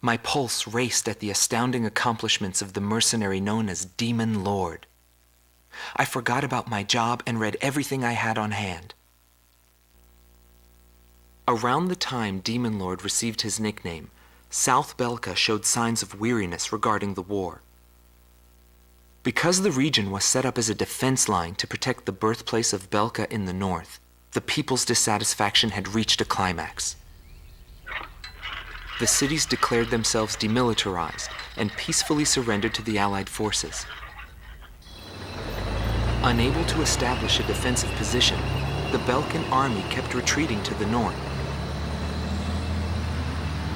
My pulse raced at the astounding accomplishments of the mercenary known as Demon Lord. I forgot about my job and read everything I had on hand. Around the time Demon Lord received his nickname, South Belka showed signs of weariness regarding the war. Because the region was set up as a defense line to protect the birthplace of Belka in the north, the people's dissatisfaction had reached a climax. The cities declared themselves demilitarized and peacefully surrendered to the Allied forces. Unable to establish a defensive position, the Belkan army kept retreating to the north.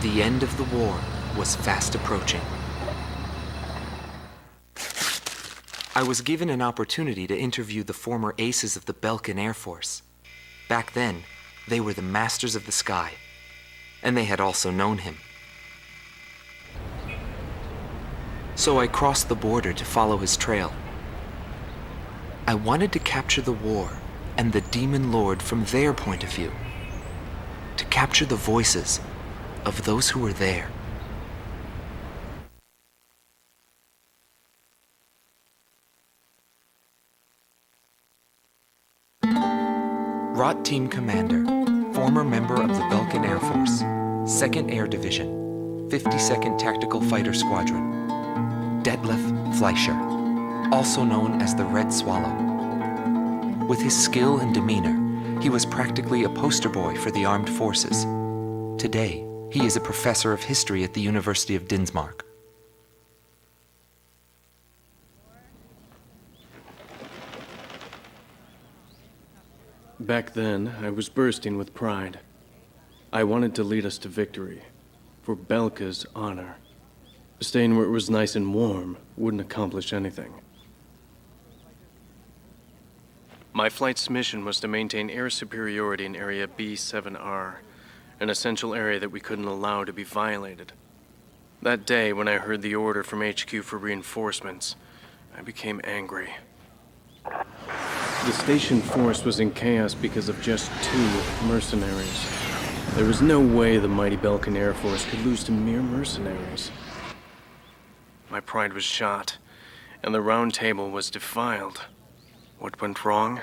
The end of the war was fast approaching. I was given an opportunity to interview the former aces of the Belkan Air Force. Back then, they were the masters of the sky, and they had also known him. So I crossed the border to follow his trail. I wanted to capture the war and the Demon Lord from their point of view, to capture the voices of those who were there. Rot Team Commander, former member of the Belkan Air Force, 2nd Air Division, 52nd Tactical Fighter Squadron, Detlef Fleischer, also known as the Red Swallow. With his skill and demeanor, he was practically a poster boy for the armed forces. Today, he is a professor of history at the University of Dinsmark. Back then, I was bursting with pride. I wanted to lead us to victory, for Belka's honor. Staying where it was nice and warm wouldn't accomplish anything. My flight's mission was to maintain air superiority in Area B7R, an essential area that we couldn't allow to be violated. That day, when I heard the order from HQ for reinforcements, I became angry. The station force was in chaos because of just 2 mercenaries. There was no way the mighty Belkan Air Force could lose to mere mercenaries. My pride was shot, and the round table was defiled. What went wrong?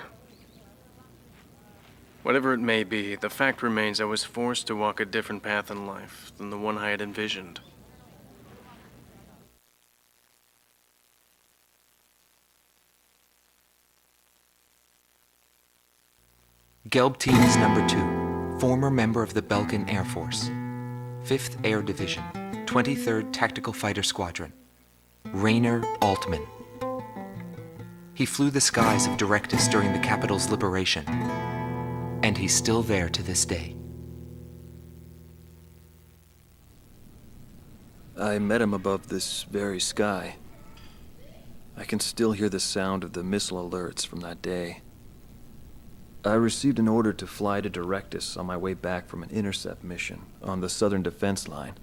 Whatever it may be, the fact remains I was forced to walk a different path in life than the one I had envisioned. Gelb Team is number 2, former member of the Belkan Air Force, 5th Air Division, 23rd Tactical Fighter Squadron, Rainer Altman. He flew the skies of Directus during the capital's liberation, and he's still there to this day. I met him above this very sky. I can still hear the sound of the missile alerts from that day. I received an order to fly to Directus on my way back from an intercept mission on the southern defense line.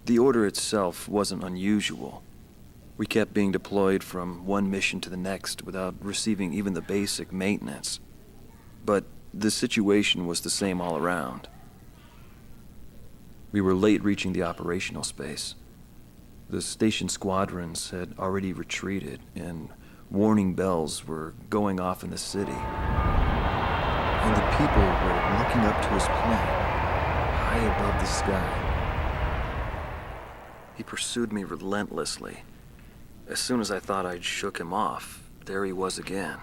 The order itself wasn't unusual. We kept being deployed from one mission to the next without receiving even the basic maintenance. But the situation was the same all around. We were late reaching the operational space. The station squadrons had already retreated, and warning bells were going off in the city. And the people were looking up to his plane, high above the sky. He pursued me relentlessly. As soon as I thought I'd shook him off, there he was again.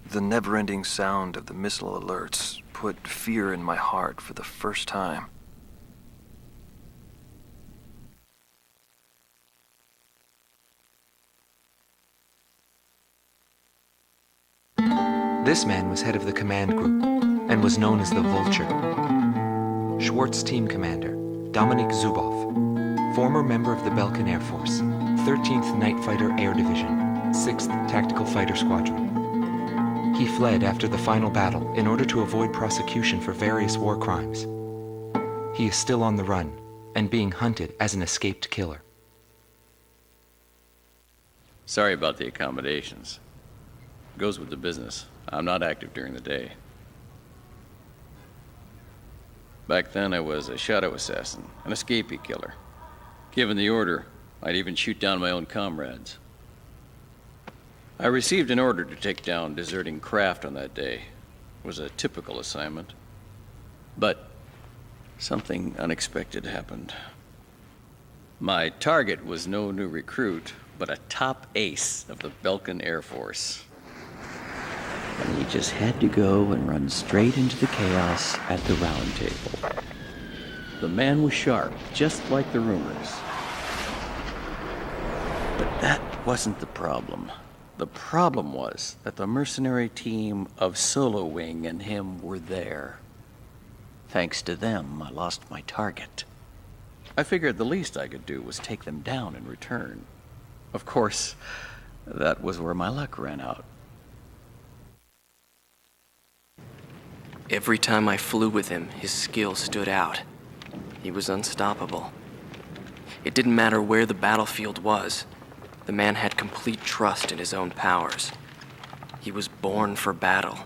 The never-ending sound of the missile alerts put fear in my heart for the first time. This man was head of the command group and was known as the Vulture. Schwartz Team Commander, Dominik Zubov, former member of the Belkan Air Force, 13th Night Fighter Air Division, 6th Tactical Fighter Squadron. He fled after the final battle in order to avoid prosecution for various war crimes. He is still on the run and being hunted as an escaped killer. Sorry about the accommodations. Goes with the business. I'm not active during the day. Back then, I was a shadow assassin, an escapee killer. Given the order, I'd even shoot down my own comrades. I received an order to take down deserting craft on that day. It was a typical assignment. But something unexpected happened. My target was no new recruit, but a top ace of the Belkan Air Force. And he just had to go and run straight into the chaos at the round table. The man was sharp, just like the rumors. But that wasn't the problem. The problem was that the mercenary team of Solo Wing and him were there. Thanks to them, I lost my target. I figured the least I could do was take them down in return. Of course, that was where my luck ran out. Every time I flew with him, his skill stood out. He was unstoppable. It didn't matter where the battlefield was. The man had complete trust in his own powers. He was born for battle,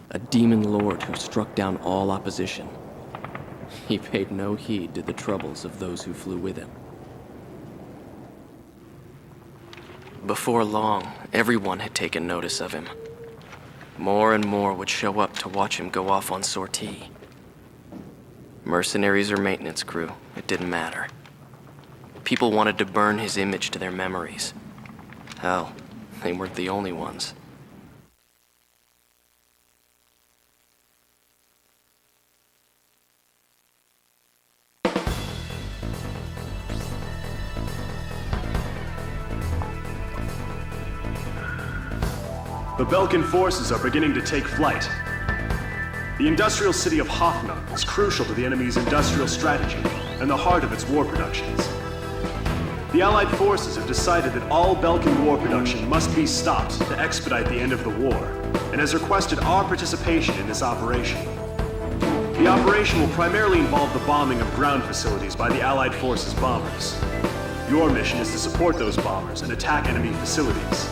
a demon lord who struck down all opposition. He paid no heed to the troubles of those who flew with him. Before long, everyone had taken notice of him. More and more would show up to watch him go off on sortie. Mercenaries or maintenance crew, it didn't matter. People wanted to burn his image to their memories. Hell, they weren't the only ones. The Belkan forces are beginning to take flight. The industrial city of Hoffman is crucial to the enemy's industrial strategy and the heart of its war productions. The Allied forces have decided that all Belkan war production must be stopped to expedite the end of the war, and has requested our participation in this operation. The operation will primarily involve the bombing of ground facilities by the Allied forces' bombers. Your mission is to support those bombers and attack enemy facilities.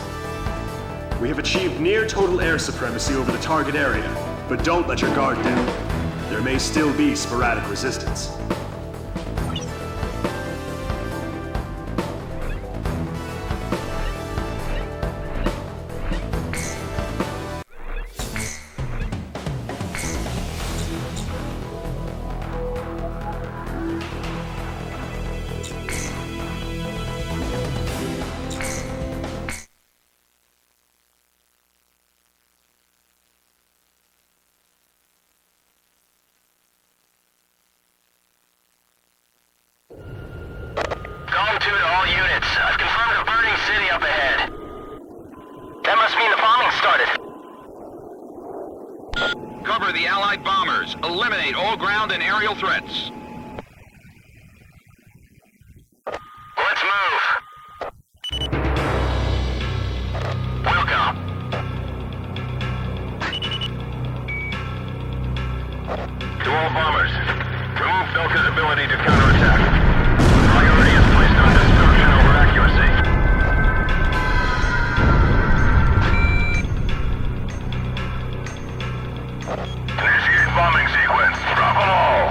We have achieved near total air supremacy over the target area, but don't let your guard down. There may still be sporadic resistance. Zone 2 to all units. I've confirmed a burning city up ahead. That must mean the bombing started. Cover the Allied bombers. Eliminate all ground and aerial threats. Let's move. Welcome. To all bombers, remove Belka's ability to counterattack. Priority is placed on destruction over accuracy. Initiate bombing sequence. Drop them all.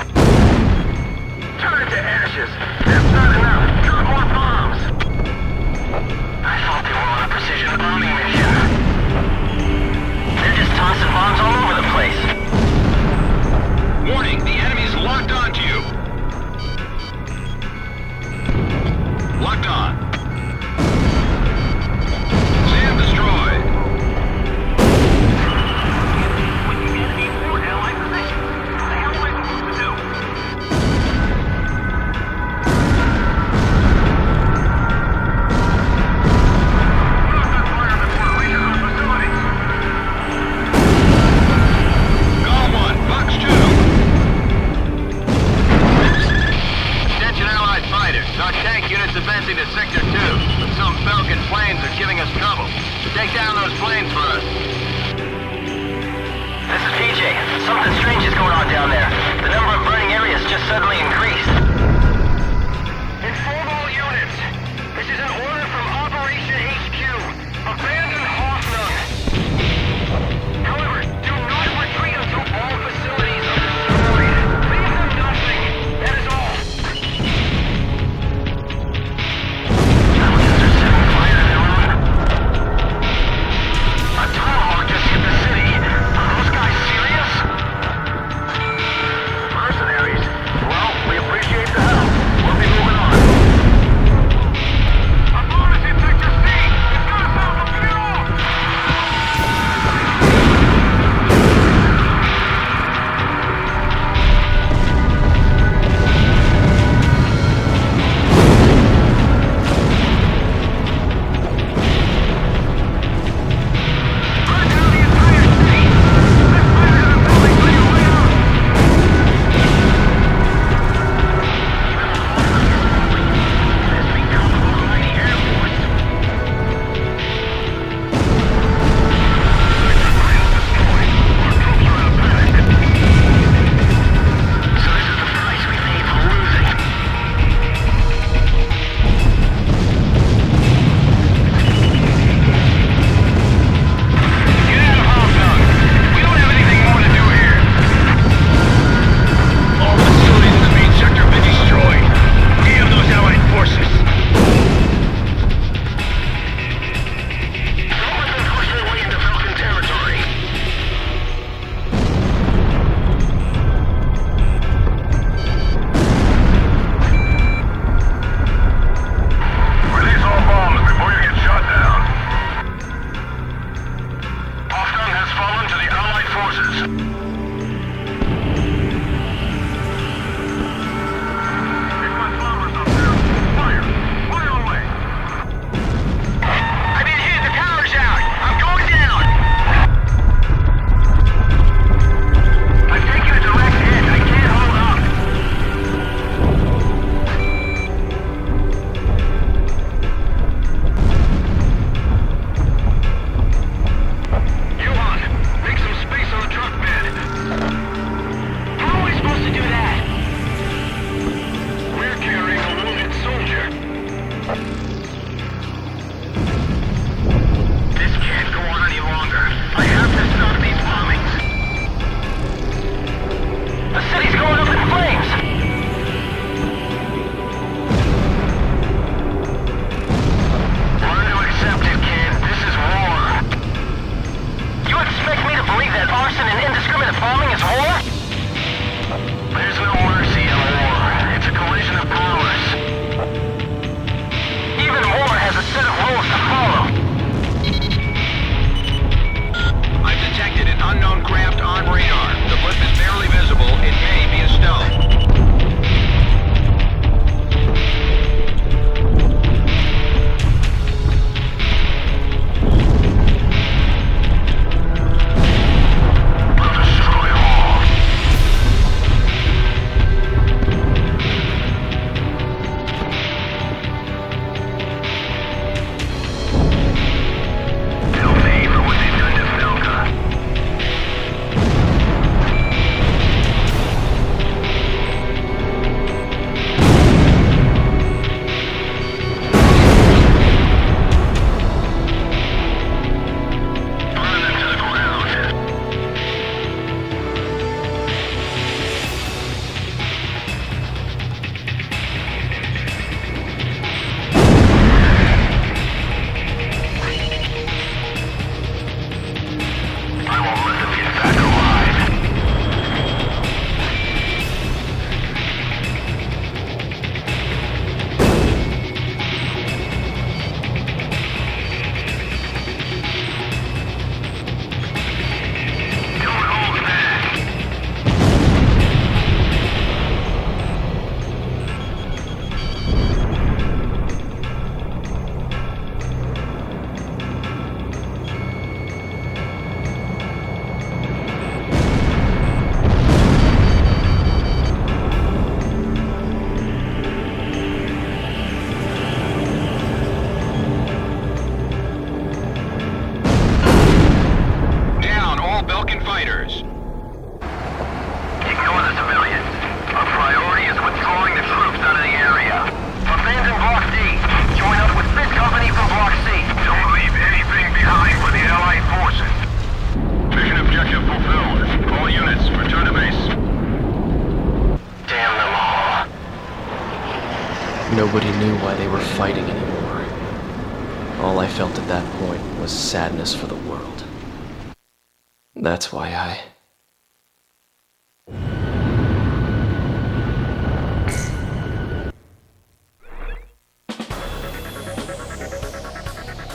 Turn it to ashes. That's not enough. Drop more bombs. I thought they were on a precision bombing mission. They're just tossing bombs all over the place. Warning, the enemy's locked onto you. Locked on. SAM destroyed. Enemy allied position. What the hell Objective fulfilled. All units, return to base. Damn them all. Nobody knew why they were fighting anymore. All I felt at that point was sadness for the world. That's why I...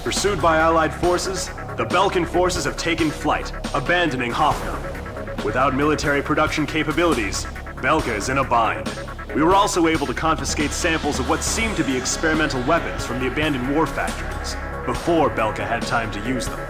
Pursued by Allied forces, the Belkan forces have taken flight, abandoning Hoffnung. Without military production capabilities, Belka is in a bind. We were also able to confiscate samples of what seemed to be experimental weapons from the abandoned war factories, before Belka had time to use them.